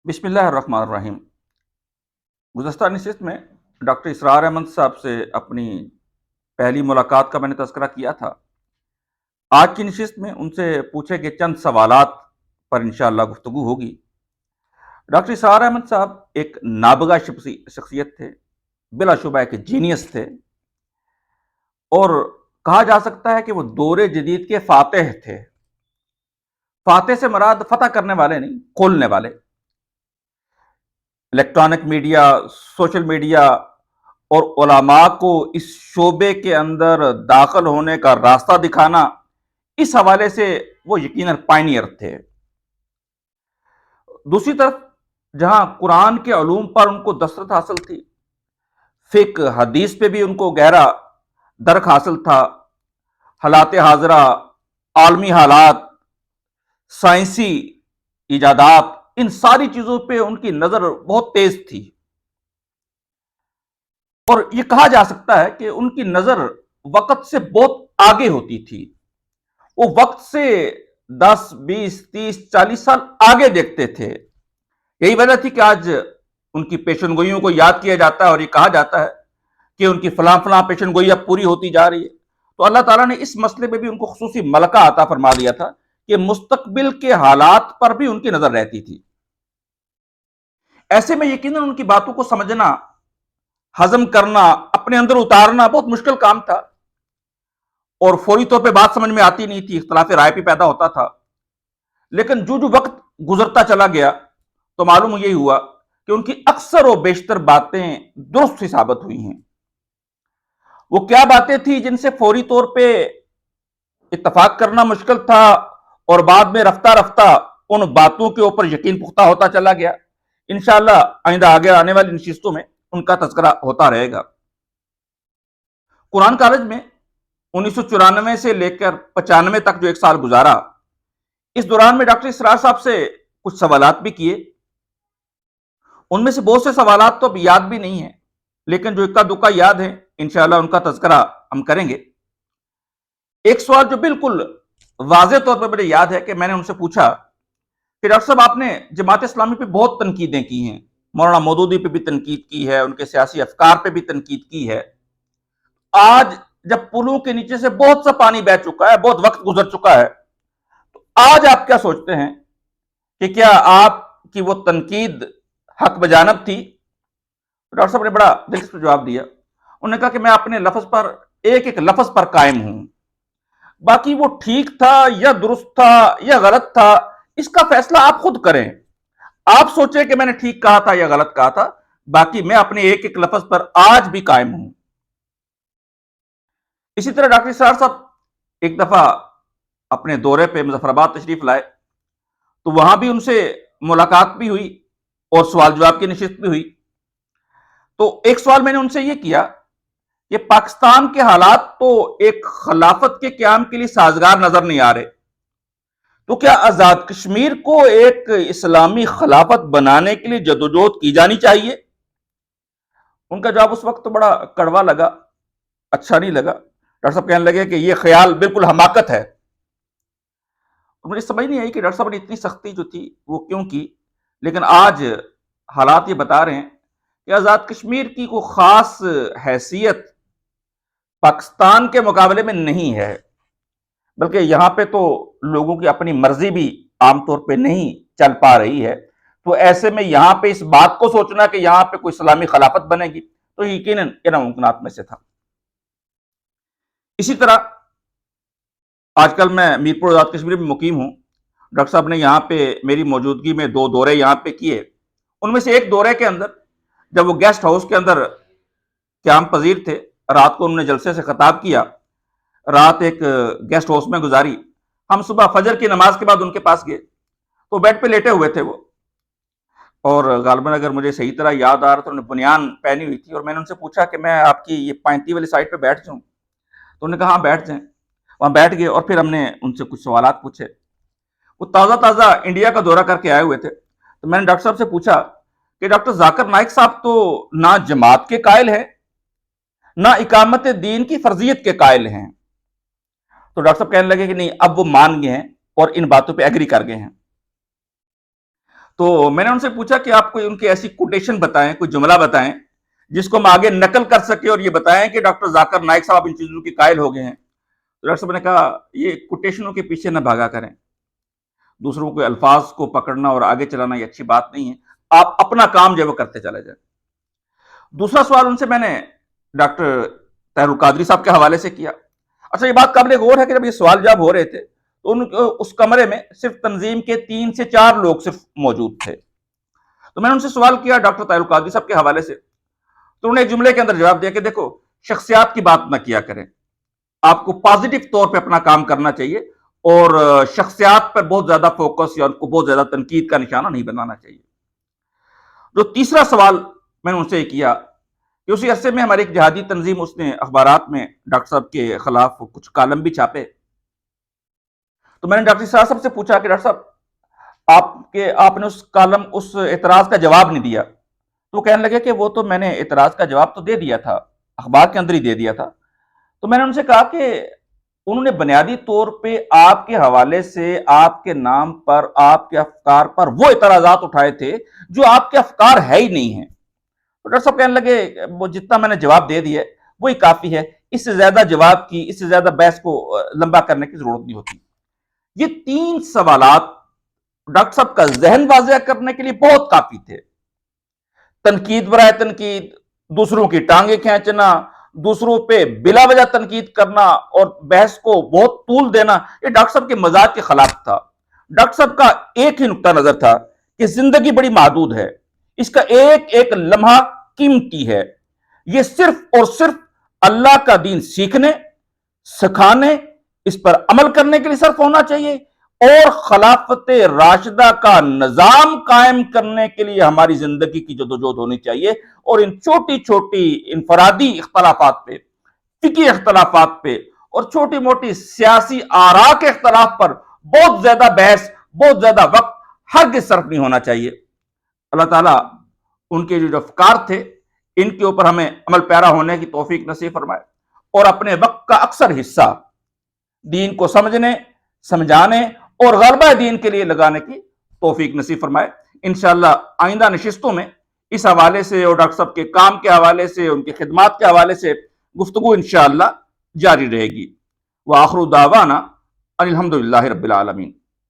بسم اللہ الرحمن الرحیم۔ گزشتہ نشست میں ڈاکٹر اسرار احمد صاحب سے اپنی پہلی ملاقات کا میں نے تذکرہ کیا تھا۔ آج کی نشست میں ان سے پوچھے گئے چند سوالات پر انشاءاللہ گفتگو ہوگی۔ ڈاکٹر اسرار احمد صاحب ایک نابغہ شخصیت تھے، بلا شبہ ایک جینیس تھے، اور کہا جا سکتا ہے کہ وہ دور جدید کے فاتح تھے۔ فاتح سے مراد فتح کرنے والے نہیں، کھولنے والے۔ الیکٹرانک میڈیا، سوشل میڈیا اور علماء کو اس شعبے کے اندر داخل ہونے کا راستہ دکھانا، اس حوالے سے وہ یقیناً پائنیئر تھے۔ دوسری طرف جہاں قرآن کے علوم پر ان کو دسترس حاصل تھی، فقہ حدیث پہ بھی ان کو گہرا درک حاصل تھا، حالات حاضرہ، عالمی حالات، سائنسی ایجادات، ان ساری چیزوں پہ ان کی نظر بہت تیز تھی، اور یہ کہا جا سکتا ہے کہ ان کی نظر وقت سے بہت آگے ہوتی تھی۔ وہ وقت سے 10 20 30 40 سال آگے دیکھتے تھے۔ یہی وجہ تھی کہ آج ان کی پیشن گوئیوں کو یاد کیا جاتا ہے اور یہ کہا جاتا ہے کہ ان کی فلاں فلاں پیشن گوئی اب پوری ہوتی جا رہی ہے۔ تو اللہ تعالیٰ نے اس مسئلے میں بھی ان کو خصوصی ملکہ عطا فرما دیا تھا کہ مستقبل کے حالات پر بھی ان کی نظر رہتی تھی۔ ایسے میں یقیناً ان کی باتوں کو سمجھنا، ہضم کرنا، اپنے اندر اتارنا بہت مشکل کام تھا، اور فوری طور پہ بات سمجھ میں آتی نہیں تھی، اختلاف رائے بھی پیدا ہوتا تھا۔ لیکن جو وقت گزرتا چلا گیا تو معلوم یہی ہوا کہ ان کی اکثر و بیشتر باتیں درست ثابت ہوئی ہیں۔ وہ کیا باتیں تھیں جن سے فوری طور پہ اتفاق کرنا مشکل تھا، اور بعد میں رفتہ رفتہ ان باتوں کے اوپر یقین پختہ ہوتا چلا گیا، انشاءاللہ آئندہ آگے آنے والی نشستوں میں ان کا تذکرہ ہوتا رہے گا۔ قرآن کالج میں 1994 سے لے کر 95 تک جو ایک سال گزارا، اس دوران میں ڈاکٹر اسرار صاحب سے کچھ سوالات بھی کیے۔ ان میں سے بہت سے سوالات تو اب یاد بھی نہیں ہیں، لیکن جو اکا دکا یاد ہیں انشاءاللہ ان کا تذکرہ ہم کریں گے۔ ایک سوال جو بالکل واضح طور پر مجھے یاد ہے کہ میں نے ان سے پوچھا کہ ڈاکٹر صاحب آپ نے جماعت اسلامی پہ بہت تنقیدیں کی ہیں، مولانا مودودی پہ بھی تنقید کی ہے، ان کے سیاسی افکار پہ بھی تنقید کی ہے۔ آج جب پلوں کے نیچے سے بہت سا پانی بہہ چکا ہے، بہت وقت گزر چکا ہے، تو آج آپ کیا سوچتے ہیں کہ کیا آپ کی وہ تنقید حق بجانب تھی؟ ڈاکٹر صاحب نے بڑا دلچسپ جواب دیا۔ انہوں نے کہا کہ میں اپنے لفظ پر، ایک ایک لفظ پر قائم ہوں، باقی وہ ٹھیک تھا یا درست تھا یا غلط تھا، اس کا فیصلہ آپ خود کریں۔ آپ سوچیں کہ میں نے ٹھیک کہا تھا یا غلط کہا تھا، باقی میں اپنے ایک ایک لفظ پر آج بھی قائم ہوں۔ اسی طرح ڈاکٹر اسرار صاحب ایک دفعہ اپنے دورے پہ مظفر آباد تشریف لائے، تو وہاں بھی ان سے ملاقات بھی ہوئی اور سوال جواب کی نشست بھی ہوئی۔ تو ایک سوال میں نے ان سے یہ کیا کہ پاکستان کے حالات تو ایک خلافت کے قیام کے لیے سازگار نظر نہیں آ رہے، تو کیا آزاد کشمیر کو ایک اسلامی خلافت بنانے کے لیے جدوجہد کی جانی چاہیے؟ ان کا جواب اس وقت تو بڑا کڑوا لگا، اچھا نہیں لگا۔ ڈاکٹر صاحب کہنے لگے کہ یہ خیال بالکل حماقت ہے۔ مجھے سمجھ نہیں آئی کہ ڈاکٹر صاحب نے اتنی سختی جو تھی وہ کیوں کی، لیکن آج حالات یہ بتا رہے ہیں کہ آزاد کشمیر کی کوئی خاص حیثیت پاکستان کے مقابلے میں نہیں ہے، بلکہ یہاں پہ تو لوگوں کی اپنی مرضی بھی عام طور پہ نہیں چل پا رہی ہے۔ تو ایسے میں یہاں پہ اس بات کو سوچنا کہ یہاں پہ کوئی اسلامی خلافت بنے گی تو یقیناً یہ ناممکنات میں سے تھا۔ اسی طرح آج کل میں میرپور آزاد کشمیر میں مقیم ہوں۔ ڈاکٹر صاحب نے یہاں پہ میری موجودگی میں 2 دورے یہاں پہ کیے۔ ان میں سے ایک دورے کے اندر جب وہ گیسٹ ہاؤس کے اندر قیام پذیر تھے، رات کو انہوں نے جلسے سے خطاب کیا، رات ایک گیسٹ ہاؤس میں گزاری۔ ہم صبح فجر کی نماز کے بعد ان کے پاس گئے تو بیڈ پہ لیٹے ہوئے تھے وہ، اور غالباً اگر مجھے صحیح طرح یاد آ رہا تو انہوں نے بنیان پہنی ہوئی تھی، اور میں نے ان سے پوچھا کہ میں آپ کی یہ 35 والی سائڈ پہ بیٹھ جاؤں؟ تو انہوں نے کہا ہاں بیٹھ جائیں۔ وہاں بیٹھ گئے اور پھر ہم نے ان سے کچھ سوالات پوچھے۔ وہ تازہ انڈیا کا دورہ کر کے آئے ہوئے تھے، تو میں نے ڈاکٹر صاحب سے پوچھا کہ ڈاکٹر ذاکر نائک صاحب تو نہ جماعت کے قائل ہیں، نہ اقامت دین کی فرضیت کے قائل ہیں۔ تو ڈاکٹر صاحب کہنے لگے کہ نہیں، اب وہ مان گئے ہیں اور ان باتوں پہ ایگری کر گئے ہیں۔ تو میں نے ان سے پوچھا کہ آپ کوئی ان کی ایسی کوٹیشن بتائیں، کوئی جملہ بتائیں جس کو ہم آگے نقل کر سکے اور یہ بتائیں کہ ڈاکٹر ذاکر نائک صاحب ان چیزوں کے قائل ہو گئے ہیں. تو ڈاکٹر صاحب نے کہا یہ کوٹیشنوں کے پیچھے نہ بھاگا کریں، دوسروں کے الفاظ کو پکڑنا اور آگے چلانا یہ اچھی بات نہیں ہے، آپ اپنا کام جو وہ کرتے چلے جائیں. دوسرا سوال ان سے میں نے ڈاکٹر طاہر القادری صاحب کے حوالے سے کیا. اچھا یہ بات قابل غور ہے کہ جب یہ سوال جواب ہو رہے تھے تو اس کمرے میں صرف تنظیم کے 3 سے 4 لوگ صرف موجود تھے. تو میں نے ان سے سوال کیا ڈاکٹر طاہر القادری صاحب کے حوالے سے، تو انہوں نے ایک جملے کے اندر جواب دیا کہ دیکھو شخصیات کی بات نہ کیا کریں، آپ کو پازیٹو طور پہ اپنا کام کرنا چاہیے اور شخصیات پر بہت زیادہ فوکس یا ان کو بہت زیادہ تنقید کا نشانہ نہیں بنانا چاہیے. جو تیسرا سوال میں نے ان سے کیا کہ اسی عرصے میں ہماری ایک جہادی تنظیم اس نے اخبارات میں ڈاکٹر صاحب کے خلاف کچھ کالم بھی چھاپے. تو میں نے ڈاکٹر صاحب سے پوچھا کہ ڈاکٹر صاحب آپ نے اس کالم اس اعتراض کا جواب نہیں دیا. تو وہ کہنے لگے کہ وہ تو میں نے اعتراض کا جواب تو دے دیا تھا، اخبار کے اندر ہی دے دیا تھا. تو میں نے ان سے کہا کہ انہوں نے بنیادی طور پہ آپ کے حوالے سے آپ کے نام پر آپ کے افکار پر وہ اعتراضات اٹھائے تھے جو آپ کے افکار ہے ہی نہیں ہیں. تو ڈاکٹر صاحب کہنے لگے وہ جتنا میں نے جواب دے دیا وہی کافی ہے، اس سے زیادہ جواب کی، اس سے زیادہ بحث کو لمبا کرنے کی ضرورت نہیں ہوتی. یہ 3 سوالات ڈاکٹر صاحب کا ذہن واضح کرنے کے لیے بہت کافی تھے. تنقید برائے تنقید، دوسروں کی ٹانگیں کھینچنا، دوسروں پہ بلا وجہ تنقید کرنا اور بحث کو بہت طول دینا، یہ ڈاکٹر صاحب کے مزاج کے خلاف تھا. ڈاکٹر صاحب کا ایک ہی نقطہ نظر تھا کہ زندگی بڑی محدود ہے، اس کا ایک ایک لمحہ قیمتی ہے، یہ صرف اور صرف اللہ کا دین سیکھنے، سکھانے، اس پر عمل کرنے کے لیے صرف ہونا چاہیے اور خلافت راشدہ کا نظام قائم کرنے کے لیے ہماری زندگی کی جدوجہد ہونی چاہیے. اور ان چھوٹی چھوٹی انفرادی اختلافات پہ، فقہی اختلافات پہ اور چھوٹی موٹی سیاسی آراء کے اختلاف پر بہت زیادہ بحث، بہت زیادہ وقت ہرگز صرف نہیں ہونا چاہیے. اللہ تعالیٰ ان کے جو افکار تھے ان کے اوپر ہمیں عمل پیرا ہونے کی توفیق نصیب فرمائے اور اپنے وقت کا اکثر حصہ دین کو سمجھنے، سمجھانے اور غلبہ دین کے لیے لگانے کی توفیق نصیب فرمائے. انشاءاللہ آئندہ نشستوں میں اس حوالے سے اور ڈاکٹر صاحب کے کام کے حوالے سے، ان کی خدمات کے حوالے سے گفتگو انشاءاللہ جاری رہے گی. وآخر دعوانا ان الحمدللہ رب العالمین.